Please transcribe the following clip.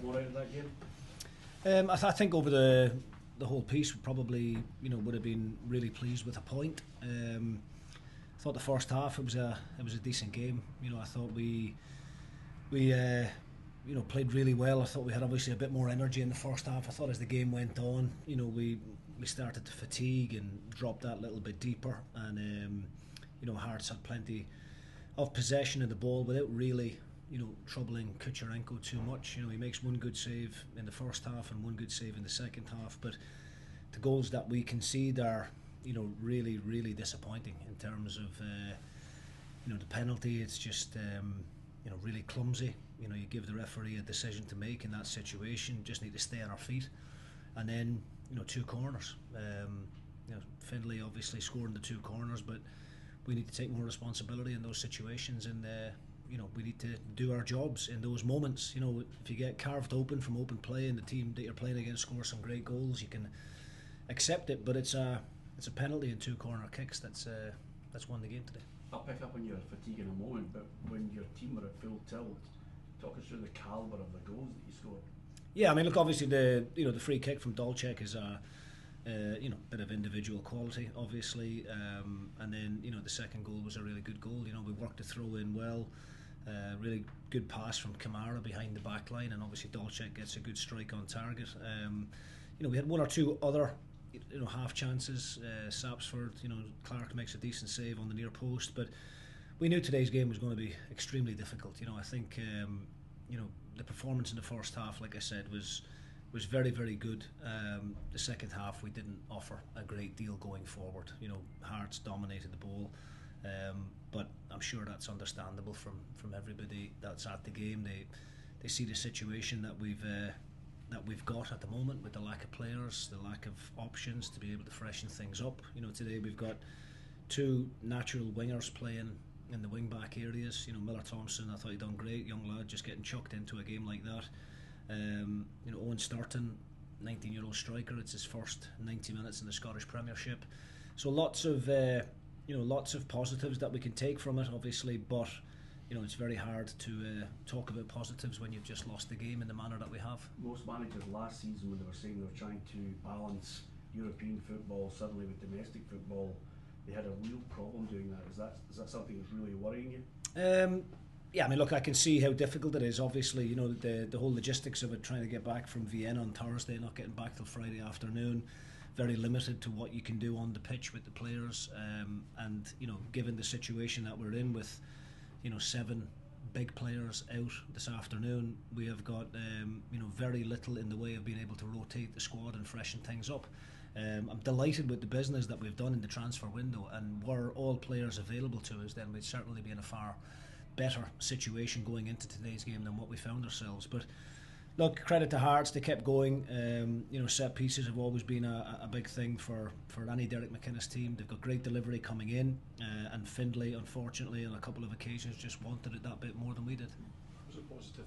more out of that game? I think over the whole piece, we probably would have been really pleased with a point. I thought the first half it was a decent game. I thought we played really well. I thought we had obviously a bit more energy in the first half. I thought as the game went on, we started to fatigue and dropped that little bit deeper. And Hearts had plenty of possession of the ball without really troubling Kucherenko too much. He makes one good save in the first half and one good save in the second half, but the goals that we concede are really, really disappointing in terms of the penalty. It's just really clumsy. You give the referee a decision to make in that situation. Just need to stay on our feet. And then two corners. Findlay obviously scoring the two corners, but we need to take more responsibility in those situations, and we need to do our jobs in those moments. If you get carved open from open play and the team that you're playing against scores some great goals, you can accept it, but it's a penalty and two corner kicks that's won the game today. I'll pick up on your fatigue in a moment, but when your team were at full tilt, talk us through the calibre of the goals that you scored. Yeah, I mean, look, obviously the free kick from Dolček is a bit of individual quality, obviously, and then the second goal was a really good goal. We worked the throw in well. Really good pass from Kamara behind the back line, and obviously Dolček gets a good strike on target. We had one or two other half chances. Sapsford, Clark makes a decent save on the near post, but we knew today's game was going to be extremely difficult. I think the performance in the first half, like I said, was very, very good. The second half we didn't offer a great deal going forward. Hearts dominated the ball. But I'm sure that's understandable from everybody that's at the game. They see the situation that we've got at the moment with the lack of players, the lack of options to be able to freshen things up. Today we've got two natural wingers playing in the wing back areas. Miller Thompson, I thought he done great, young lad, just getting chucked into a game like that. Owen Sturton, 19-year-old striker. It's his first 90 minutes in the Scottish Premiership. So lots of positives that we can take from it, obviously, but it's very hard to talk about positives when you've just lost the game in the manner that we have. Most managers last season, when they were saying they were trying to balance European football suddenly with domestic football, they had a real problem doing that. Is that something that's really worrying you? Yeah, I mean, look, I can see how difficult it is. Obviously, the whole logistics of it, trying to get back from Vienna on Thursday, not getting back till Friday afternoon. Very limited to what you can do on the pitch with the players, and given the situation that we're in with 7 big players out this afternoon, we have got very little in the way of being able to rotate the squad and freshen things up. I'm delighted with the business that we've done in the transfer window, and were all players available to us, then we'd certainly be in a far better situation going into today's game than what we found ourselves. But look, credit to Hearts, they kept going. Set pieces have always been a big thing for any Derek McInnes team. They've got great delivery coming in, and Findlay, unfortunately, on a couple of occasions just wanted it that bit more than we did. Was it positive?